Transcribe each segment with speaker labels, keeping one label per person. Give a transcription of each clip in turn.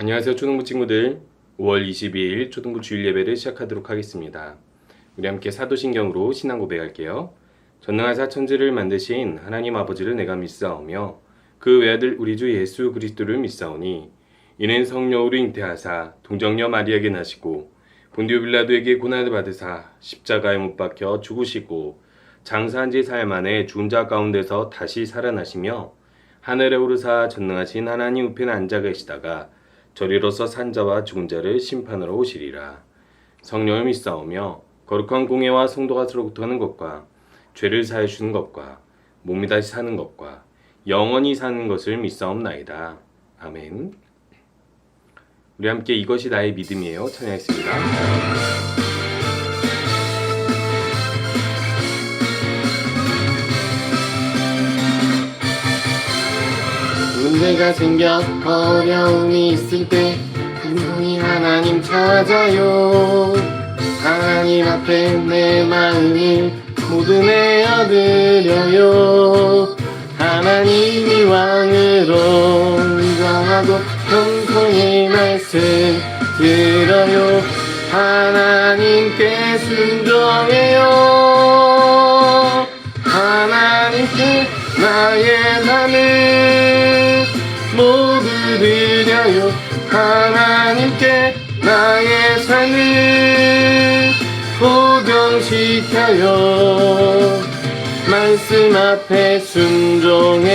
Speaker 1: 안녕하세요 초등부 친구들. 5월 22일 초등부 주일 예배를 시작하도록 하겠습니다. 우리 함께 사도신경으로 신앙 고백할게요. 전능하사 천지를 만드신 하나님 아버지를 내가 믿사오며 그 외아들 우리 주 예수 그리스도를 믿사오니 이는 성령으로 잉태하사 동정녀 마리아에게 나시고 본디오 빌라도에게 고난을 받으사 십자가에 못 박혀 죽으시고 장사한 지 사흘 만에 죽은 자 가운데서 다시 살아나시며 하늘에 오르사 전능하신 하나님 우편에 앉아 계시다가 저리로서 산자와 죽은 자를 심판하러 오시리라. 성령을 믿사오며 거룩한 공예와 성도가 서로부터하는 것과 죄를 사해 주는 것과 몸이 다시 사는 것과 영원히 사는 것을 믿사옵나이다. 아멘. 우리 함께 이것이 나의 믿음이에요 찬양했습니다. 문제가 생겨 어려움이 있을 때 분명히 하나님 찾아요. 하나님 앞에 내 마음을 모두 내어드려요. 하나님이 왕으로 인정하고 평소의 말씀 들어요. 하나님께 순종해요. 하나님께 나의 맘을 모두 드려요. 하나님께 나의 삶을 고정시켜요. 말씀 앞에 순종해.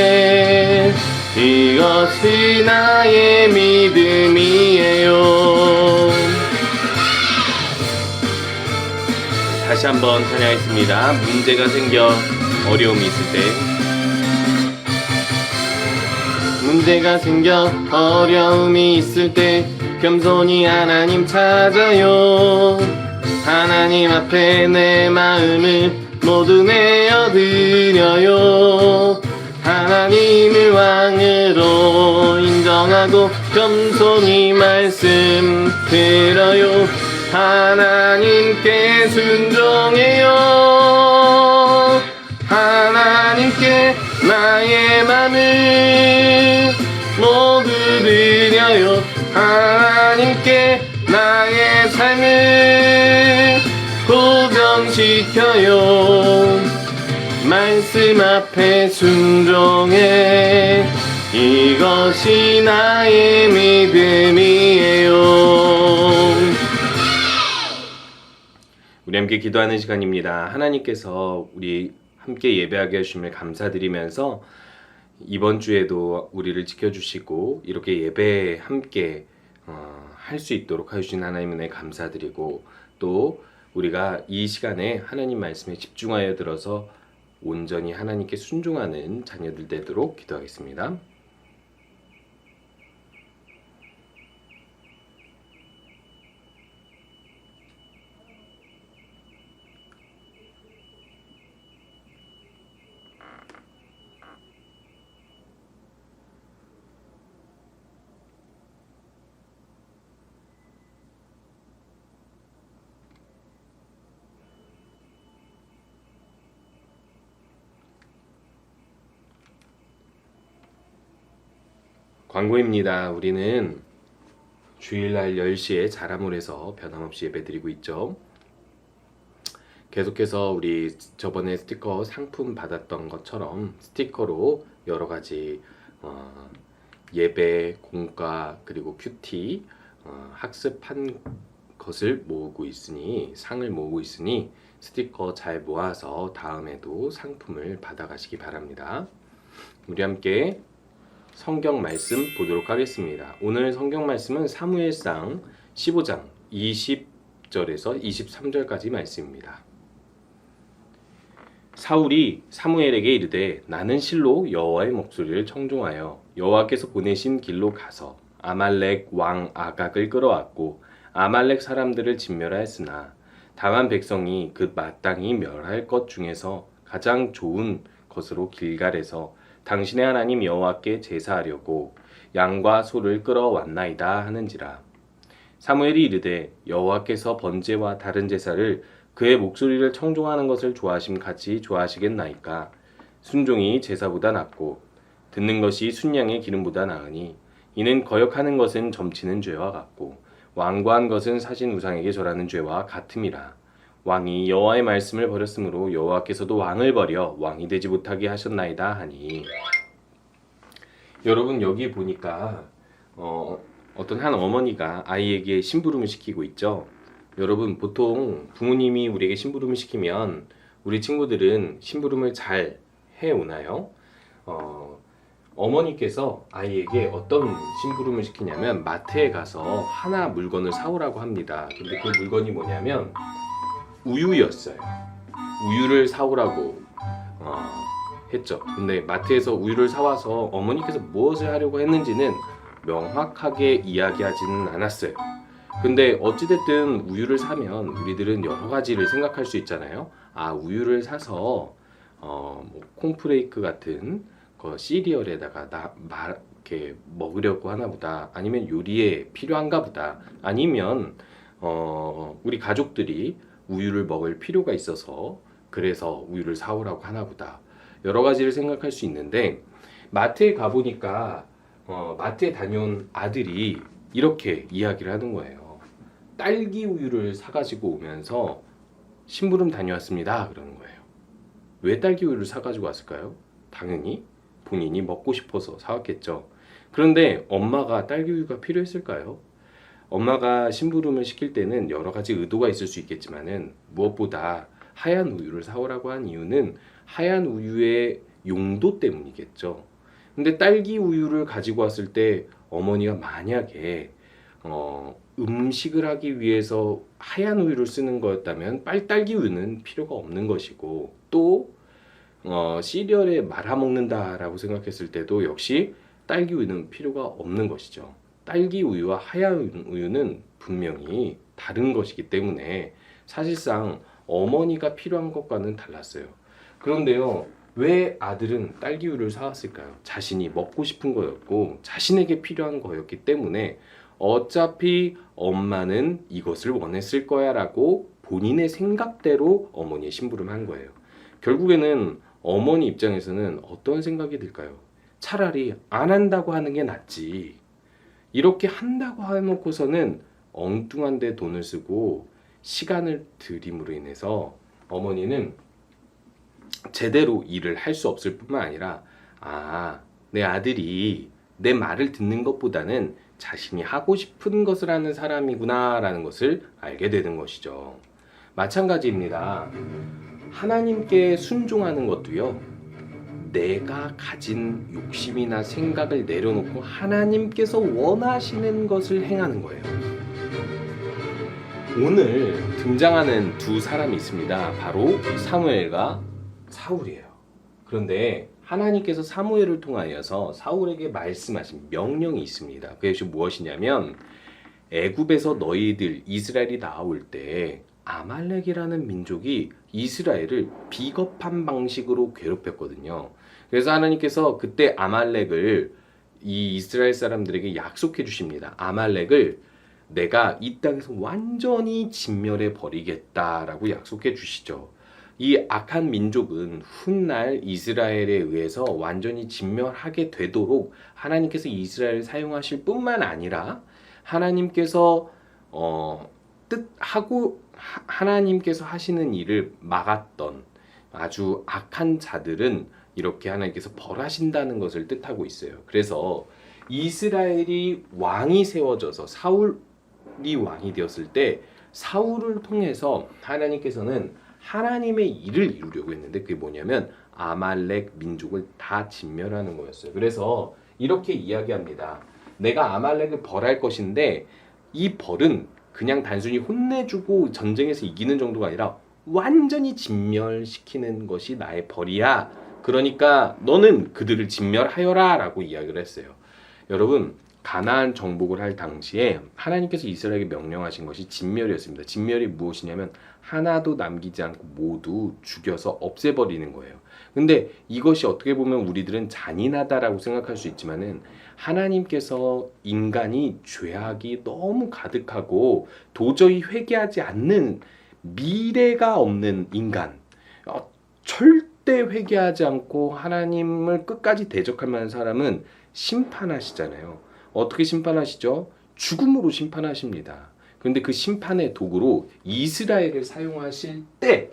Speaker 1: 이것이 나의 믿음이에요. 다시 한번 찬양하겠습니다. 문제가 생겨 어려움이 있을 때 문제가 생겨 어려움이 있을 때 겸손히 하나님 찾아요. 하나님 앞에 내 마음을 모두 내어드려요. 하나님을 왕으로 인정하고 겸손히 말씀 들어요. 하나님께 순종해요. 하나님께 나의 맘을 모두 드려요. 하나님께 나의 삶을 고정시켜요. 말씀 앞에 순종해. 이것이 나의 믿음이에요. 우리 함께 기도하는 시간입니다. 하나님께서 우리 함께 예배하게 해주심을 감사드리면서 이번 주에도 우리를 지켜주시고 이렇게 예배에 함께 할 수 있도록 해주신 하나님에 감사드리고, 또 우리가 이 시간에 하나님 말씀에 집중하여 들어서 온전히 하나님께 순종하는 자녀들 되도록 기도하겠습니다. 광고입니다. 우리는 주일날 10시에 자라몰에서 변함없이 예배드리고 있죠. 계속해서 우리 저번에 스티커 상품 받았던 것처럼 스티커로 여러가지 예배, 공과 그리고 큐티 학습한 것을 모으고 있으니, 상을 모으고 있으니 스티커 잘 모아서 다음에도 상품을 받아가시기 바랍니다. 우리 함께 성경 말씀 보도록 하겠습니다. 오늘 성경 말씀은 사무엘상 15장 20절에서 23절까지 말씀입니다. 사울이 사무엘에게 이르되 나는 실로 여호와의 목소리를 청종하여 여호와께서 보내신 길로 가서 아말렉 왕 아각을 끌어왔고 아말렉 사람들을 진멸하였으나 다만 백성이 그 마땅히 멸할 것 중에서 가장 좋은 것으로 길갈에서 당신의 하나님 여호와께 제사하려고 양과 소를 끌어왔나이다 하는지라. 사무엘이 이르되 여호와께서 번제와 다른 제사를 그의 목소리를 청종하는 것을 좋아하심 같이 좋아하시겠나이까. 순종이 제사보다 낫고 듣는 것이 순양의 기름보다 나으니 이는 거역하는 것은 점치는 죄와 같고 완고한 것은 사신 우상에게 절하는 죄와 같음이라. 왕이 여호와의 말씀을 버렸으므로 여호와께서도 왕을 버려 왕이 되지 못하게 하셨나이다 하니. 여러분 여기 보니까 어떤 한 어머니가 아이에게 심부름을 시키고 있죠. 여러분 보통 부모님이 우리에게 심부름을 시키면 우리 친구들은 심부름을 잘 해오나요? 어머니께서 아이에게 어떤 심부름을 시키냐면 마트에 가서 하나 물건을 사오라고 합니다. 근데 그 물건이 뭐냐면 우유였어요. 우유를 사오라고 했죠. 근데 마트에서 우유를 사와서 어머니께서 무엇을 하려고 했는지는 명확하게 이야기하지는 않았어요. 근데 어찌됐든 우유를 사면 우리들은 여러 가지를 생각할 수 있잖아요. 아, 우유를 사서 뭐 콘프레이크 같은 그 시리얼에다가 이렇게 먹으려고 하나 보다. 아니면 요리에 필요한가 보다. 아니면 우리 가족들이 우유를 먹을 필요가 있어서 그래서 우유를 사오라고 하나 보다. 여러 가지를 생각할 수 있는데 마트에 가보니까 마트에 다녀온 아들이 이렇게 이야기를 하는 거예요. 딸기 우유를 사가지고 오면서 심부름 다녀왔습니다. 그러는 거예요. 왜 딸기 우유를 사가지고 왔을까요? 당연히 본인이 먹고 싶어서 사왔겠죠. 그런데 엄마가 딸기 우유가 필요했을까요? 엄마가 심부름을 시킬 때는 여러 가지 의도가 있을 수 있겠지만은 무엇보다 하얀 우유를 사오라고 한 이유는 하얀 우유의 용도 때문이겠죠. 근데 딸기 우유를 가지고 왔을 때 어머니가 만약에 음식을 하기 위해서 하얀 우유를 쓰는 거였다면 딸기 우유는 필요가 없는 것이고 또 시리얼에 말아 먹는다라고 생각했을 때도 역시 딸기 우유는 필요가 없는 것이죠. 딸기 우유와 하얀 우유는 분명히 다른 것이기 때문에 사실상 어머니가 필요한 것과는 달랐어요. 그런데요, 왜 아들은 딸기 우유를 사왔을까요? 자신이 먹고 싶은 거였고 자신에게 필요한 거였기 때문에 어차피 엄마는 이것을 원했을 거야 라고 본인의 생각대로 어머니의 심부름한 거예요. 결국에는 어머니 입장에서는 어떤 생각이 들까요? 차라리 안 한다고 하는 게 낫지. 이렇게 한다고 해놓고서는 엉뚱한 데 돈을 쓰고 시간을 들임으로 인해서 어머니는 제대로 일을 할 수 없을 뿐만 아니라 내 아들이 내 말을 듣는 것보다는 자신이 하고 싶은 것을 하는 사람이구나 라는 것을 알게 되는 것이죠. 마찬가지입니다. 하나님께 순종하는 것도요, 내가 가진 욕심이나 생각을 내려놓고 하나님께서 원하시는 것을 행하는 거예요. 오늘 등장하는 두 사람이 있습니다. 바로 사무엘과 사울이에요. 그런데 하나님께서 사무엘을 통하여서 사울에게 말씀하신 명령이 있습니다. 그것이 무엇이냐면 애굽에서 너희들 이스라엘이 나올 때 아말렉이라는 민족이 이스라엘을 비겁한 방식으로 괴롭혔거든요. 그래서 하나님께서 그때 아말렉을 이 이스라엘 사람들에게 약속해 주십니다. 아말렉을 내가 이 땅에서 완전히 진멸해 버리겠다라고 약속해 주시죠. 이 악한 민족은 훗날 이스라엘에 의해서 완전히 진멸하게 되도록 하나님께서 이스라엘을 사용하실 뿐만 아니라 하나님께서 하나님께서 하시는 일을 막았던 아주 악한 자들은 이렇게 하나님께서 벌하신다는 것을 뜻하고 있어요. 그래서 이스라엘이 왕이 세워져서 사울이 왕이 되었을 때 사울을 통해서 하나님께서는 하나님의 일을 이루려고 했는데 그게 뭐냐면 아말렉 민족을 다 진멸하는 거였어요. 그래서 이렇게 이야기합니다. 내가 아말렉을 벌할 것인데 이 벌은 그냥 단순히 혼내주고 전쟁에서 이기는 정도가 아니라 완전히 진멸시키는 것이 나의 벌이야. 그러니까 너는 그들을 진멸하여라 라고 이야기를 했어요. 여러분, 가나안 정복을 할 당시에 하나님께서 이스라엘에게 명령하신 것이 진멸이었습니다. 진멸이 무엇이냐면 하나도 남기지 않고 모두 죽여서 없애버리는 거예요. 근데 이것이 어떻게 보면 우리들은 잔인하다라고 생각할 수 있지만은 하나님께서 인간이 죄악이 너무 가득하고 도저히 회개하지 않는 미래가 없는 인간, 절대 회개하지 않고 하나님을 끝까지 대적할 만한 사람은 심판하시잖아요. 어떻게 심판하시죠? 죽음으로 심판하십니다. 그런데 그 심판의 도구로 이스라엘을 사용하실 때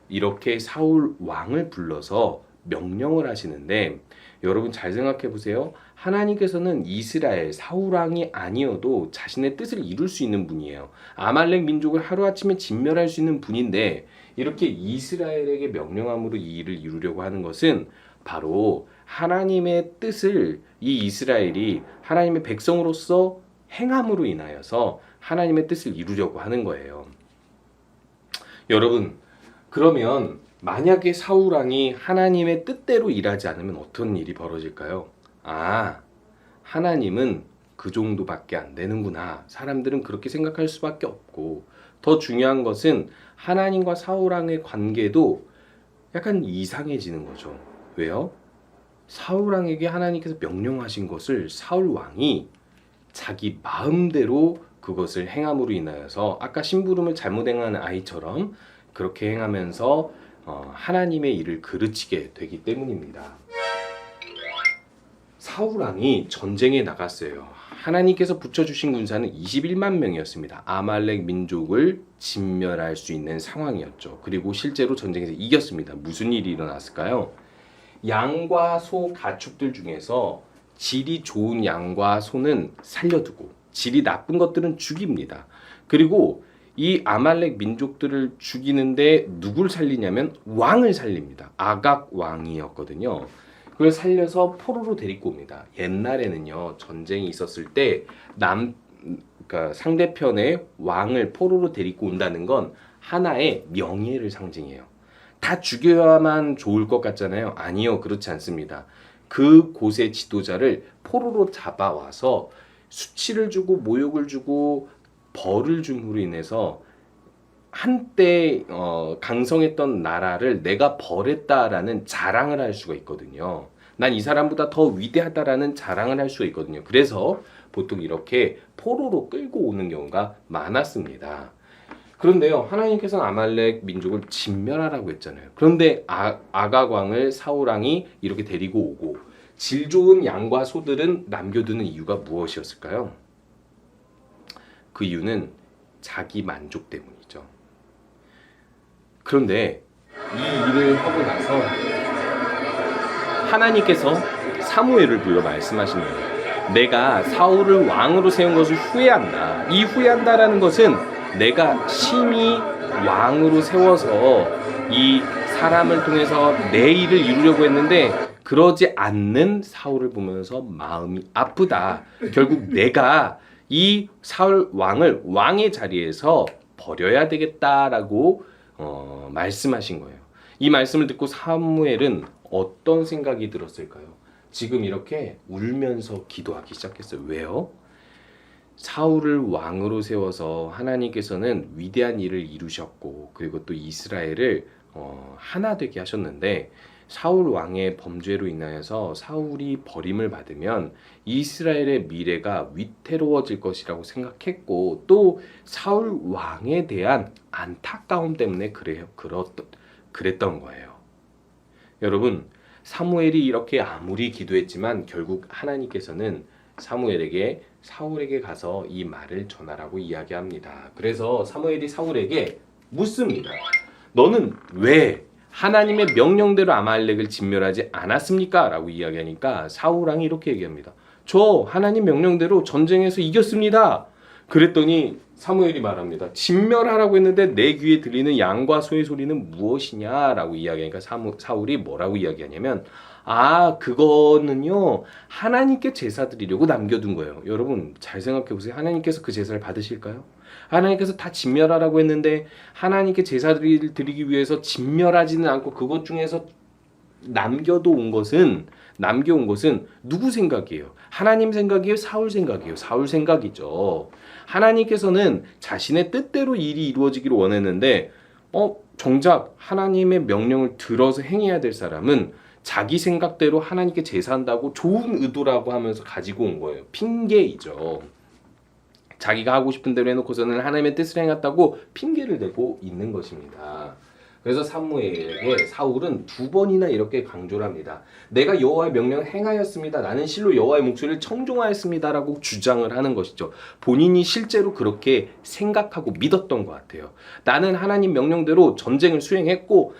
Speaker 1: 이렇게 사울 왕을 불러서 명령을 하시는데, 여러분 잘 생각해 보세요. 하나님께서는 이스라엘 사울 왕이 아니어도 자신의 뜻을 이룰 수 있는 분이에요. 아말렉 민족을 하루아침에 진멸할 수 있는 분인데 이렇게 이스라엘에게 명령함으로 이 일을 이루려고 하는 것은 바로 하나님의 뜻을 이 이스라엘이 하나님의 백성으로서 행함으로 인하여서 하나님의 뜻을 이루려고 하는 거예요. 여러분, 그러면 만약에 사울 왕이 하나님의 뜻대로 일하지 않으면 어떤 일이 벌어질까요? 하나님은 그 정도밖에 안 되는구나. 사람들은 그렇게 생각할 수밖에 없고, 더 중요한 것은 하나님과 사울 왕의 관계도 약간 이상해지는 거죠. 왜요? 사울 왕에게 하나님께서 명령하신 것을 사울 왕이 자기 마음대로 그것을 행함으로 인하여서 아까 심부름을 잘못 행한 아이처럼 그렇게 행하면서 하나님의 일을 그르치게 되기 때문입니다. 사울 왕이 전쟁에 나갔어요. 하나님께서 붙여주신 군사는 21만 명이었습니다. 아말렉 민족을 진멸할 수 있는 상황이었죠. 그리고 실제로 전쟁에서 이겼습니다. 무슨 일이 일어났을까요? 양과 소 가축들 중에서 질이 좋은 양과 소는 살려두고 질이 나쁜 것들은 죽입니다. 그리고 이 아말렉 민족들을 죽이는데 누굴 살리냐면 왕을 살립니다. 아각 왕이었거든요. 그걸 살려서 포로로 데리고 옵니다. 옛날에는요, 전쟁이 있었을 때 그러니까 상대편의 왕을 포로로 데리고 온다는 건 하나의 명예를 상징해요. 다 죽여야만 좋을 것 같잖아요. 아니요, 그렇지 않습니다. 그 곳의 지도자를 포로로 잡아와서 수치를 주고 모욕을 주고 벌을 줌으로 인해서 한때 강성했던 나라를 내가 벌했다라는 자랑을 할 수가 있거든요. 난 이 사람보다 더 위대하다라는 자랑을 할 수가 있거든요. 그래서 보통 이렇게 포로로 끌고 오는 경우가 많았습니다. 그런데요, 하나님께서는 아말렉 민족을 진멸하라고 했잖아요. 그런데 아각 왕을 사울 왕이 이렇게 데리고 오고 질 좋은 양과 소들은 남겨두는 이유가 무엇이었을까요? 그 이유는 자기 만족 때문이죠. 그런데 이 일을 하고 나서 하나님께서 사무엘을 불러 말씀하신 거예요. 내가 사울을 왕으로 세운 것을 후회한다. 이 후회한다라는 것은 내가 심히 왕으로 세워서 이 사람을 통해서 내 일을 이루려고 했는데 그러지 않는 사울을 보면서 마음이 아프다. 결국 내가 이 사울 왕을 왕의 자리에서 버려야 되겠다라고 말씀하신 거예요. 이 말씀을 듣고 사무엘은 어떤 생각이 들었을까요? 지금 이렇게 울면서 기도하기 시작했어요. 왜요? 사울을 왕으로 세워서 하나님께서는 위대한 일을 이루셨고 그리고 또 이스라엘을 하나 되게 하셨는데 사울 왕의 범죄로 인하여서 사울이 버림을 받으면 이스라엘의 미래가 위태로워질 것이라고 생각했고 또 사울 왕에 대한 안타까움 때문에 그랬던 거예요. 여러분, 사무엘이 이렇게 아무리 기도했지만 결국 하나님께서는 사무엘에게 사울에게 가서 이 말을 전하라고 이야기합니다. 그래서 사무엘이 사울에게 묻습니다. 너는 왜 하나님의 명령대로 아말렉을 진멸하지 않았습니까? 라고 이야기하니까 사울 왕이 이렇게 얘기합니다. 저 하나님 명령대로 전쟁에서 이겼습니다. 그랬더니 사무엘이 말합니다. 진멸하라고 했는데 내 귀에 들리는 양과 소의 소리는 무엇이냐라고 이야기하니까 사울이 뭐라고 이야기하냐면 그거는요 하나님께 제사 드리려고 남겨둔 거예요. 여러분 잘 생각해 보세요. 하나님께서 그 제사를 받으실까요? 하나님께서 다 진멸하라고 했는데 하나님께 제사를 드리기 위해서 진멸하지는 않고 그것 중에서 남겨온 것은 누구 생각이에요? 하나님 생각이에요? 사울 생각이에요? 사울 생각이죠. 하나님께서는 자신의 뜻대로 일이 이루어지기를 원했는데 정작 하나님의 명령을 들어서 행해야 될 사람은 자기 생각대로 하나님께 제사한다고 좋은 의도라고 하면서 가지고 온 거예요. 핑계이죠. 자기가 하고 싶은 대로 해놓고서는 하나님의 뜻을 행했다고 핑계를 대고 있는 것입니다. 그래서 사무엘에게 사울은 2번이나 이렇게 강조를 합니다. 내가 여호와의 명령을 행하였습니다. 나는 실로 여호와의 목소리를 청종하였습니다라고 주장을 하는 것이죠. 본인이 실제로 그렇게 생각하고 믿었던 것 같아요. 나는 하나님 명령대로 전쟁을 수행했고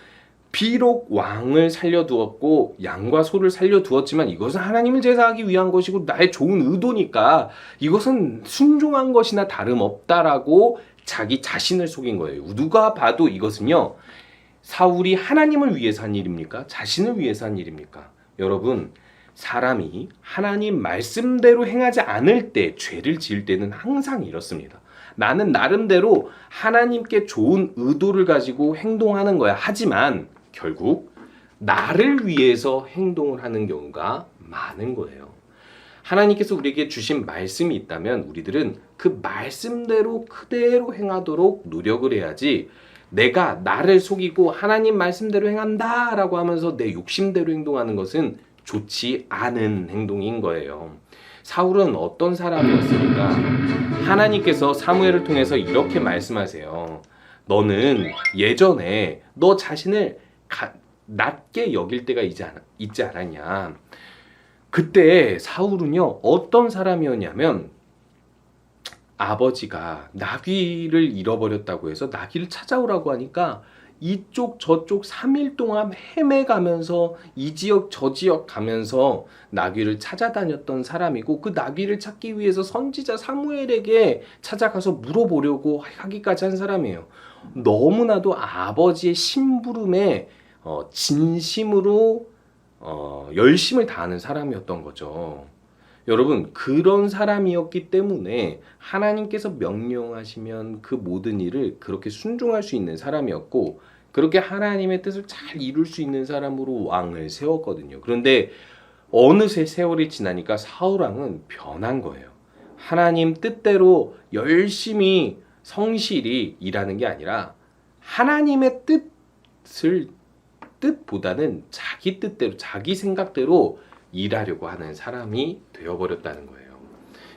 Speaker 1: 비록 왕을 살려두었고 양과 소를 살려두었지만 이것은 하나님을 제사하기 위한 것이고 나의 좋은 의도니까 이것은 순종한 것이나 다름없다라고 자기 자신을 속인 거예요. 누가 봐도 이것은요, 사울이 하나님을 위해서 한 일입니까? 자신을 위해서 한 일입니까? 여러분, 사람이 하나님 말씀대로 행하지 않을 때, 죄를 지을 때는 항상 이렇습니다. 나는 나름대로 하나님께 좋은 의도를 가지고 행동하는 거야. 하지만 결국 나를 위해서 행동을 하는 경우가 많은 거예요. 하나님께서 우리에게 주신 말씀이 있다면 우리들은 그 말씀대로 그대로 행하도록 노력을 해야지, 내가 나를 속이고 하나님 말씀대로 행한다라고 하면서 내 욕심대로 행동하는 것은 좋지 않은 행동인 거예요. 사울은 어떤 사람이었습니까? 하나님께서 사무엘을 통해서 이렇게 말씀하세요. 너는 예전에 너 자신을 낮게 여길 때가 있지 않았냐. 그때 사울은요, 어떤 사람이었냐면 아버지가 나귀를 잃어버렸다고 해서 나귀를 찾아오라고 하니까 이쪽 저쪽 3일 동안 헤매가면서 이 지역 저 지역 가면서 나귀를 찾아다녔던 사람이고, 그 나귀를 찾기 위해서 선지자 사무엘에게 찾아가서 물어보려고 하기까지 한 사람이에요. 너무나도 아버지의 심부름에 진심으로 열심을 다하는 사람이었던 거죠. 여러분, 그런 사람이었기 때문에 하나님께서 명령하시면 그 모든 일을 그렇게 순종할 수 있는 사람이었고, 그렇게 하나님의 뜻을 잘 이룰 수 있는 사람으로 왕을 세웠거든요. 그런데 어느새 세월이 지나니까 사울왕은 변한 거예요. 하나님 뜻대로 열심히 성실히 일하는 게 아니라 하나님의 뜻보다는 자기 뜻대로, 자기 생각대로 일하려고 하는 사람이 되어버렸다는 거예요.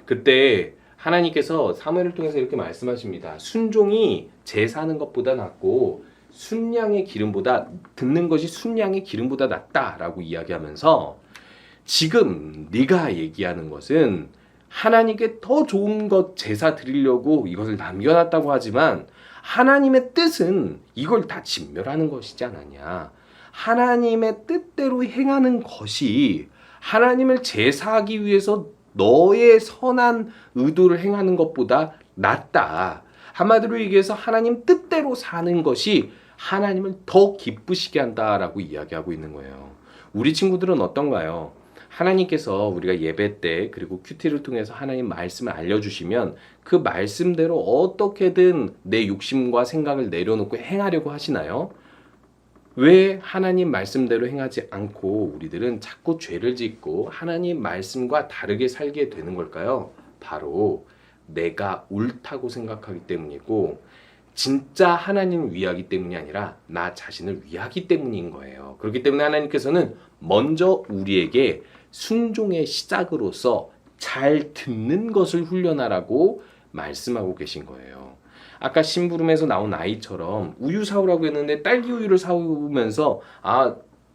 Speaker 1: 그때 하나님께서 사무엘을 통해서 이렇게 말씀하십니다. 순종이 제사하는 것보다 낫고 순양의 기름보다, 듣는 것이 순양의 기름보다 낫다라고 이야기하면서, 지금 네가 얘기하는 것은 하나님께 더 좋은 것 제사 드리려고 이것을 남겨놨다고 하지만 하나님의 뜻은 이걸 다 진멸하는 것이지 않았냐. 하나님의 뜻대로 행하는 것이 하나님을 제사하기 위해서 너의 선한 의도를 행하는 것보다 낫다. 한마디로 얘기해서 하나님 뜻대로 사는 것이 하나님을 더 기쁘시게 한다라고 이야기하고 있는 거예요. 우리 친구들은 어떤가요? 하나님께서 우리가 예배 때 그리고 큐티를 통해서 하나님 말씀을 알려주시면 그 말씀대로 어떻게든 내 욕심과 생각을 내려놓고 행하려고 하시나요? 왜 하나님 말씀대로 행하지 않고 우리들은 자꾸 죄를 짓고 하나님 말씀과 다르게 살게 되는 걸까요? 바로 내가 옳다고 생각하기 때문이고, 진짜 하나님을 위하기 때문이 아니라 나 자신을 위하기 때문인 거예요. 그렇기 때문에 하나님께서는 먼저 우리에게 순종의 시작으로서 잘 듣는 것을 훈련하라고 말씀하고 계신 거예요. 아까 심부름에서 나온 아이처럼 우유 사오라고 했는데 딸기 우유를 사오면서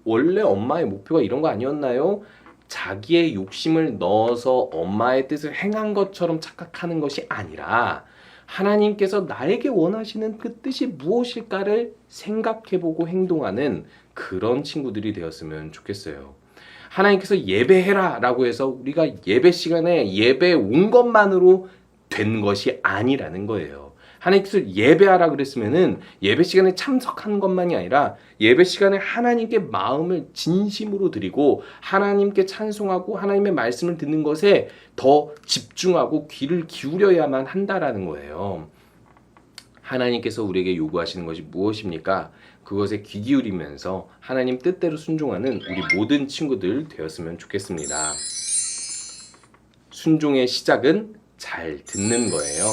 Speaker 1: 원래 엄마의 목표가 이런 거 아니었나요? 자기의 욕심을 넣어서 엄마의 뜻을 행한 것처럼 착각하는 것이 아니라 하나님께서 나에게 원하시는 그 뜻이 무엇일까를 생각해보고 행동하는 그런 친구들이 되었으면 좋겠어요. 하나님께서 예배해라 라고 해서 우리가 예배 시간에 예배 온 것만으로 된 것이 아니라는 거예요. 하나님께서 예배하라 그랬으면은 예배 시간에 참석하는 것만이 아니라 예배 시간에 하나님께 마음을 진심으로 드리고 하나님께 찬송하고 하나님의 말씀을 듣는 것에 더 집중하고 귀를 기울여야만 한다라는 거예요. 하나님께서 우리에게 요구하시는 것이 무엇입니까? 그것에 귀 기울이면서 하나님 뜻대로 순종하는 우리 모든 친구들 되었으면 좋겠습니다. 순종의 시작은 잘 듣는 거예요.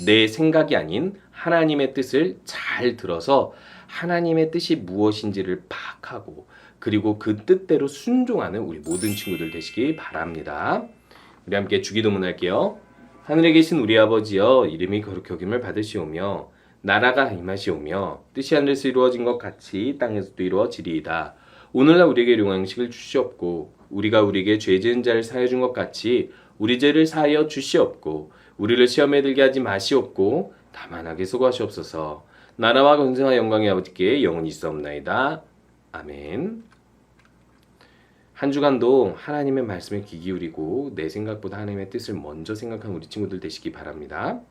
Speaker 1: 내 생각이 아닌 하나님의 뜻을 잘 들어서 하나님의 뜻이 무엇인지를 파악하고 그리고 그 뜻대로 순종하는 우리 모든 친구들 되시기 바랍니다. 우리 함께 주기도문 할게요. 하늘에 계신 우리 아버지여, 이름이 거룩히 여김을 받으시오며 나라가 임하시오며 뜻이 하늘에서 이루어진 것 같이 땅에서도 이루어지리이다. 오늘날 우리에게 일용할 양식을 주시옵고 우리가 우리에게 죄 지은 자를 사하여 준 것 같이 우리 죄를 사하여 주시옵고 우리를 시험에 들게 하지 마시옵고 다만 악에 수고하시옵소서. 나라와 권세와 영광의 아버지께 영원히 있사옵나이다. 아멘. 한 주간도 하나님의 말씀에 귀 기울이고 내 생각보다 하나님의 뜻을 먼저 생각한 우리 친구들 되시기 바랍니다.